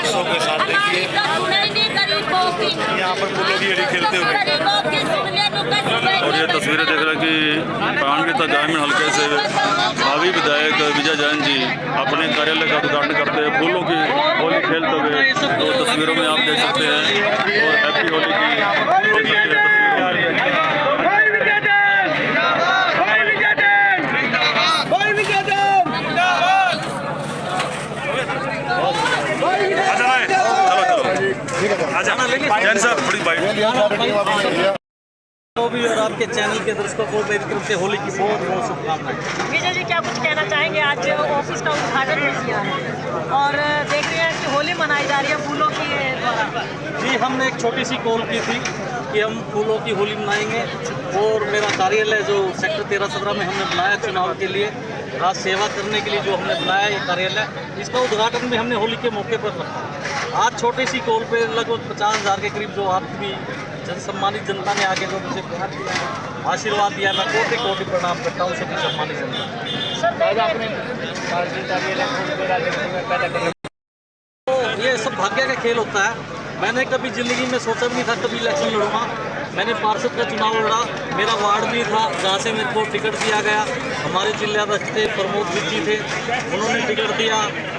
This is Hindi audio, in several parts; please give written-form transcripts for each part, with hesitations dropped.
उत्सव के साथ देखिए यहाँ पर फूलों की होली खेलते हुए। और ये तस्वीरें देख रहे हैं कि प्राणगीता ग्रामीण हल्के से भावी विधायक विजय जैन जी अपने कार्यालय का उद्घाटन करते हैं फूलों की होली खेलते हुए। तो तस्वीरों में आप देख सकते हैं और हैप्पी होली की देख सकते हैं तस्वीरों जैन साहब थोड़ी बाइट तो भी और आपके चैनल के दर्शकों को मेरी तरफ से होली की बहुत बहुत शुभकामनाएं। विजय जी क्या कुछ कहना चाहेंगे? आज ऑफिस का उद्घाटन भी किया है और देख रहे हैं कि होली मनाई जा रही है फूलों की द्वारा। जी हमने एक छोटी सी कॉल की थी कि हम फूलों की होली मनाएंगे और मेरा कार्यालय जो सेक्टर 13-17 में हमने बनाया चुनाव के लिए राज सेवा करने के लिए जो हमने बनाया ये कार्यालय, इसका उद्घाटन भी हमने होली के मौके पर रखा। आज छोटी सी कॉल पे लगभग 50,000 के करीब जो आपकी सम्मानित जनता ने आके जो मुझे प्यार दिया, आशीर्वाद दिया, मैं कोटि कोटि प्रणाम करता हूँ सभी सम्मानित जनता। तो ये सब भाग्य का खेल होता है। मैंने कभी ज़िंदगी में सोचा भी नहीं था कभी इलेक्शन लड़ूंगा। मैंने पार्षद का चुनाव लड़ा, मेरा वार्ड भी था जहाँ से मेरे को टिकट दिया गया। हमारे जिलाध्यक्ष थे प्रमोद जी थे, उन्होंने टिकट दिया।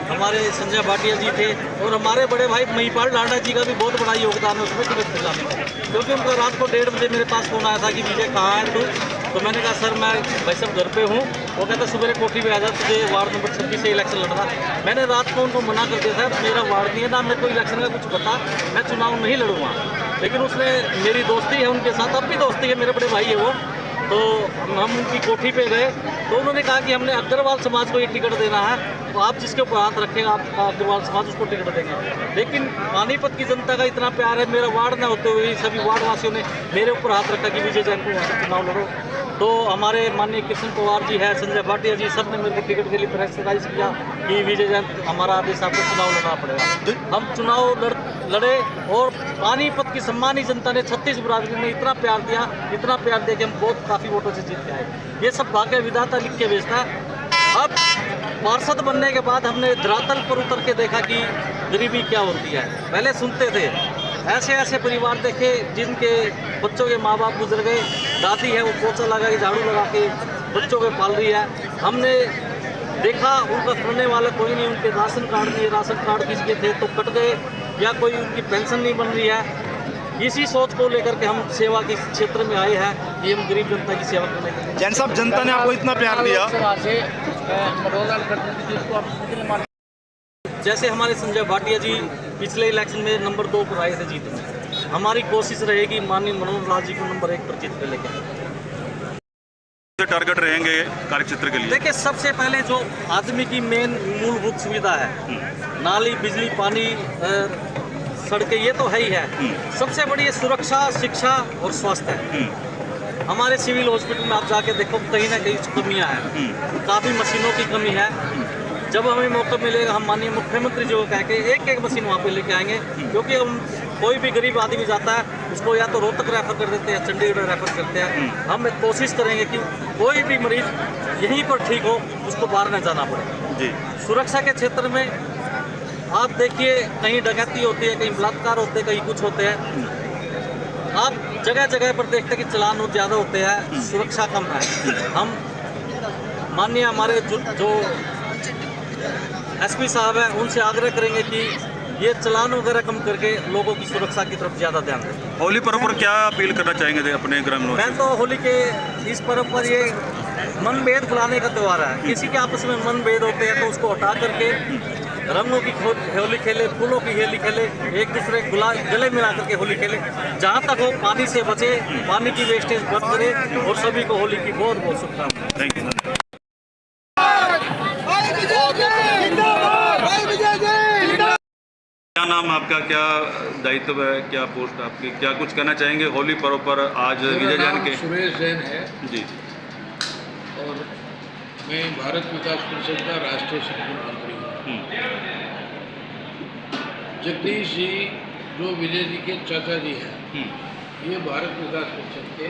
हमारे संजय भाटिया जी थे और हमारे बड़े भाई महिपाल लांडा जी का भी बहुत बड़ा योगदान है उसमें टिकट दिलाने में, क्योंकि उनका रात को 1:30 बजे मेरे पास फ़ोन आया था कि विजय कहाँ है तू? तो मैंने कहा सर मैं भाई साहब घर पे हूँ। वो कहता सुबह कोठी पे आ जा, तुझे वार्ड नंबर 26 से इलेक्शन लड़ना। मैंने रात को उनको मना कर दिया था मेरा वार्ड नहीं है ना मेरे को इलेक्शन का कुछ पता, मैं चुनाव नहीं लड़ूंगा। लेकिन उसने मेरी दोस्ती है उनके साथ, अब भी दोस्ती है, मेरे बड़े भाई है वो। तो हम उनकी कोठी पे गए तो उन्होंने कहा कि हमने अग्रवाल समाज को ये टिकट देना है, तो आप जिसके ऊपर हाथ रखेगा आपका अग्रवाल समाज उसको टिकट देंगे। लेकिन पानीपत की जनता का इतना प्यार है, मेरा वार्ड न होते हुए सभी वार्ड वासियों ने मेरे ऊपर हाथ रखा कि विजय जैन को वहाँ से चुनाव लड़ो। तो हमारे माननीय कृष्ण पवार जी है, संजय भाटिया जी, सब ने मेरे को टिकट के लिए प्रेशराइज किया कि विजय जैन हमारा आदेश आपको चुनाव लड़ना पड़ेगा। हम चुनाव लड़े और पानीपत की सम्मानित जनता ने 36 बरादरी ने इतना प्यार दिया कि हम बहुत काफ़ी वोटों से जीत के आए। ये सब भाग्य विधाता लिख के भेजता है। अब पार्षद बनने के बाद हमने धरातल पर उतर के देखा कि गरीबी क्या होती है। पहले सुनते थे, ऐसे ऐसे परिवार देखे जिनके बच्चों के माँ बाप गुजर गए, दादी है वो पोछा लगा के झाड़ू लगा के बच्चों को पाल रही है। हमने देखा उनका करने वाला कोई नहीं, उनके राशन कार्ड किसी के थे तो कट गए या कोई उनकी पेंशन नहीं बन रही है। इसी सोच को लेकर के हम सेवा के क्षेत्र में आए हैं कि हम गरीब जनता की सेवा करने के लिए। जैन साहब जनता ने आपको इतना प्यार दिया, जैसे हमारे संजय भाटिया जी पिछले इलेक्शन में नंबर 2 पर आए थे जीत में, हमारी कोशिश रहेगी माननीय मनोहर लाल जी को नंबर 1 पर जीत कर लेकर। टारगेट रहेंगे कार्यक्षेत्र के लिए? देखिए सबसे पहले जो आदमी की मेन मूलभूत सुविधा है, नाली, बिजली, पानी, सड़कें, ये तो है ही है। सबसे बड़ी सुरक्षा, शिक्षा और स्वास्थ्य है। हमारे सिविल हॉस्पिटल में आप जाके देखो कहीं ना कहीं कमियां हैं, काफ़ी मशीनों की कमी है। जब हमें मौका मिलेगा हम माननीय मुख्यमंत्री जी को कह के एक मशीन वहाँ पे लेके आएंगे, क्योंकि हम कोई भी गरीब आदमी जाता है उसको या तो रोहतक रेफर कर देते हैं, चंडीगढ़ रेफर करते हैं। हम कोशिश करेंगे कि कोई भी मरीज यहीं पर ठीक हो, उसको बाहर न जाना पड़े जी। सुरक्षा के क्षेत्र में आप देखिए कहीं डकैती होती है, कहीं बलात्कार होते हैं, कहीं कुछ होते हैं। आप जगह जगह पर देखते हैं कि चालान ज़्यादा होते हैं, सुरक्षा कम है। हम माननीय हमारे जो एसपी साहब हैं उनसे आग्रह करेंगे कि ये चालान वगैरह कम करके लोगों की सुरक्षा की तरफ ज़्यादा ध्यान दें। होली पर्व पर क्या अपील करना चाहेंगे अपने ग्रामीणों से? मैं तो होली के इस पर्व पर ये मनभेद भुलाने का त्यौहार है। किसी के आपस में मनभेद होते हैं तो उसको हटा करके रंगों की होली खेले, फूलों की होली खेले, एक दूसरे गले मिला करके होली खेले। जहाँ तक हो पानी से बचे, पानी की वेस्टेज बंद करे और सभी को होली की बहुत बहुत शुभकामनाएं। Thank you. क्या नाम आपका, क्या दायित्व है, क्या पोस्ट आपकी, क्या कुछ कहना चाहेंगे होली पर्व पर आज विजय जैन के? सुरेश जैन है जी। और मैं भारत विकास परिषद का राष्ट्रीय शिक्षण मंत्री हूँ। जगदीश जी जो विजय जी के चाचा जी हैं, ये भारत विकास परिषद के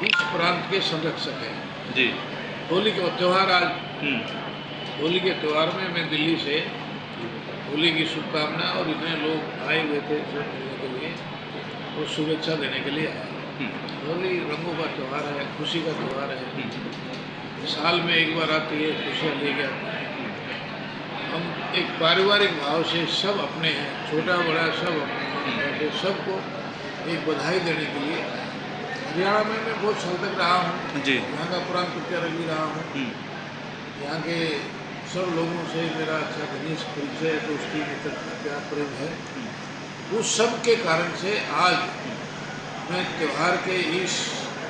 इस प्रांत के संरक्षक हैं जी। होली का त्यौहार आज होली के त्यौहार में मैं दिल्ली से होली की शुभकामना, और इतने लोग आए हुए थे सब मिलने के लिए और शुभेच्छा देने के लिए आए। होली रंगों का त्यौहार है, खुशी का त्यौहार है, साल में एक बार आती है, खुशियाँ लेके आती है। हम एक पारिवारिक भाव से सब अपने हैं, छोटा बड़ा सब अपने हैं, ऐसे सबको एक बधाई देने के लिए। हरियाणा में मैं बहुत साल तक रहा हूँ जी। यहाँ का पुरान प्रचारक भी रहा हूँ। यहाँ के सब लोगों से मेरा अच्छा घनिष्ठ परिचय, दोस्ती, मित्रता, प्यार, प्रेम है। उस सब के कारण से आज मैं त्यौहार के इस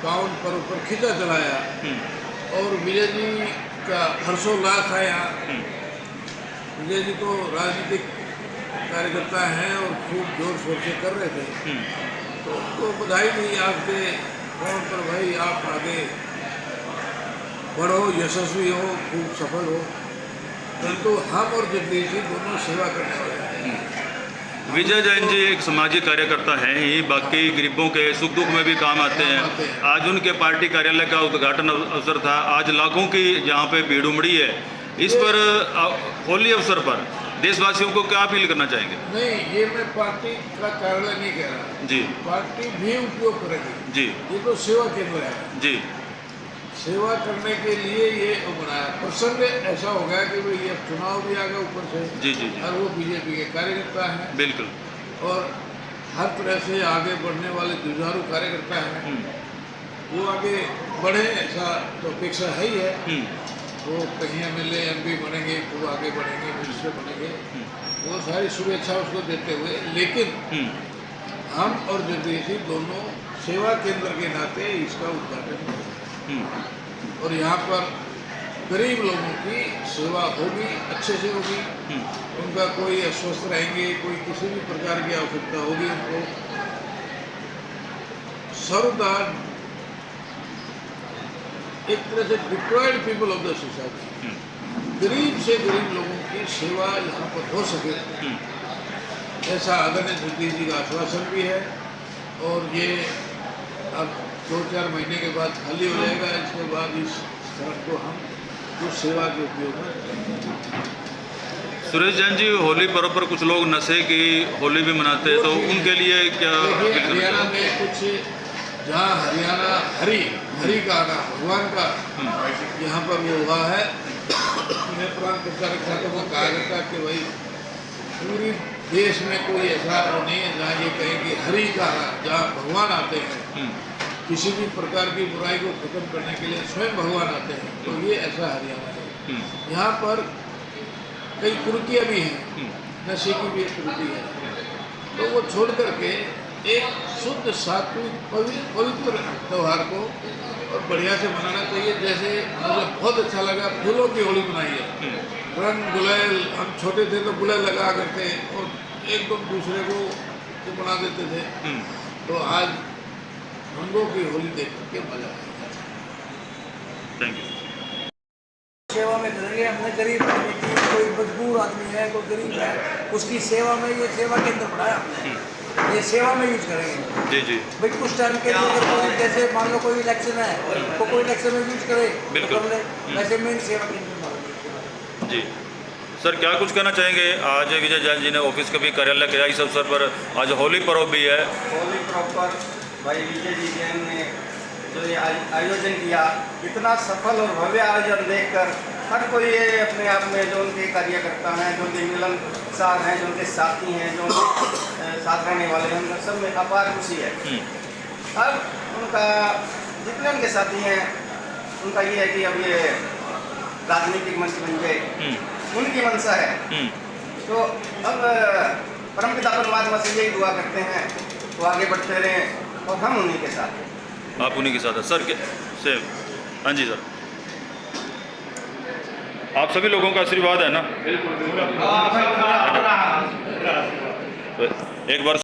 पावन पर्व पर खिंचा चलाया और विजय जी का हर्षोल्लास था यहाँ। विजय जी तो राजनीतिक कार्यकर्ता हैं और खूब जोर शोर से कर रहे थे, तो उनको बधाई दी आपके फोन पर, भाई आप आगे बढ़ो, यशस्वी हो, खूब सफल हो। परंतु हम और जगदीश जी दोनों सेवा करने वाले हैं। विजय जैन जी एक सामाजिक कार्यकर्ता हैं ही, बाकी गरीबों के सुख दुख में भी काम आते हैं। आज उनके पार्टी कार्यालय का उद्घाटन अवसर था, आज लाखों की यहाँ पे भीड़ उमड़ी है। इस पर होली अवसर पर देशवासियों को क्या अपील करना चाहेंगे? नहीं, ये मैं पार्टी का कार्यालय नहीं कह रहा जी। पार्टी भी उपयोग करेगी जी। ये तो सेवा केंद्र है जी। सेवा करने के लिए ये बनाया। प्रसंग ऐसा हो गया कि भाई ये चुनाव भी आ गया ऊपर से। जी जी जी। और वो बीजेपी के कार्यकर्ता हैं बिल्कुल, और हर तरह से आगे बढ़ने वाले जुझारू कार्यकर्ता हैं। वो आगे बढ़े ऐसा तो अपेक्षा है ही है। वो कहीं MLA MP बनेंगे, वो आगे बढ़ेंगे, मिनिस्टर बनेंगे, वो सारी शुभेच्छा उसको देते हुए। लेकिन हम और जगदीश जी दोनों सेवा केंद्र के नाते इसका उद्घाटन करेंगे और यहाँ पर गरीब लोगों की सेवा होगी, अच्छे से होगी। उनका कोई अस्वस्थ रहेंगे, कोई किसी भी प्रकार की आवश्यकता होगी, उनको सर्वदा एक तरह से deprived people of the society, गरीब से गरीब लोगों की सेवा यहाँ पर हो सके, ऐसा आदरणीय जगदीश जी का आश्वासन भी है। और ये अब 2-4 महीने के बाद खाली हो जाएगा। इसके बाद इस स्थान को हम उस सेवा के उपयोग में करेंगे। सुरेश जैन जी, होली पर्व पर कुछ लोग नशे की होली भी मनाते हैं, तो उनके लिए क्या? हरियाणा में कुछ जहाँ हरियाणा हरि का नाम भगवान का यहाँ पर वो हुआ है। मैं पुरान प्रचारक था तो वो कहा करता कि भाई पूरी देश में कोई ऐसा नहीं है जहाँ ये कहें कि हरि का नाम, जहाँ भगवान आते हैं किसी भी प्रकार की बुराई को खत्म करने के लिए स्वयं भगवान आते हैं, तो ये ऐसा हरियाणा है। यहाँ पर कई कुरीतियाँ भी हैं, नशे की भी एक कुरीति है, तो वो छोड़ करके एक शुद्ध सात्विक पवित्र त्यौहार को और बढ़िया से मनाना चाहिए। जैसे मुझे बहुत अच्छा लगा फूलों की होली मनाई है, रंग गुलाल। हम छोटे थे तो गुलाल लगा करते और एकदम दूसरे को बना देते थे, तो आज रंगों की होली देख करके मजा आया। Thank you. सेवा में करेंगे। हमने गरीब आदमी की, कोई मजबूर आदमी है, कोई गरीब है, उसकी सेवा में ये सेवा केंद्र बनाया हमने, ये सेवा में यूज करेंगे। जी जी। भाई कुछ टाइम के लिए अगर कोई जैसे मान लो कोई इलेक्शन है तो कोई इलेक्शन में यूज करे, बिल्कुल। तो कर ले। वैसे मेन सेवा केंद्र बनाएंगे। जी सर, क्या कुछ कहना चाहेंगे? आज विजय जैन जी ने ऑफिस का भी कार्यालय किया, इस अवसर पर आज होली पर्व भी है। होली पर्व पर भाई विजय जी जैन ने जो ये आयोजन किया, इतना सफल और भव्य आयोजन देखकर हर कोई ये अपने आप में जो उनके कार्यकर्ता हैं, जो उनके मिलनसार हैं, जो उनके साथी हैं, जो उनके साथ रहने वाले हैं, उन सब में अपार खुशी है। अब उनका जितने उनके साथी हैं उनका ये है कि अब ये राजनीतिक मंच बन जाए, उनकी मंशा है। तो अब परमपिता परमात्मा से यही दुआ करते हैं वो आगे बढ़ते रहें और हम उन्हीं के साथ हैं। आप उन्हीं के साथ हैं सर के सेम। हाँ जी सर, आप सभी लोगों का आशीर्वाद है ना? एक बार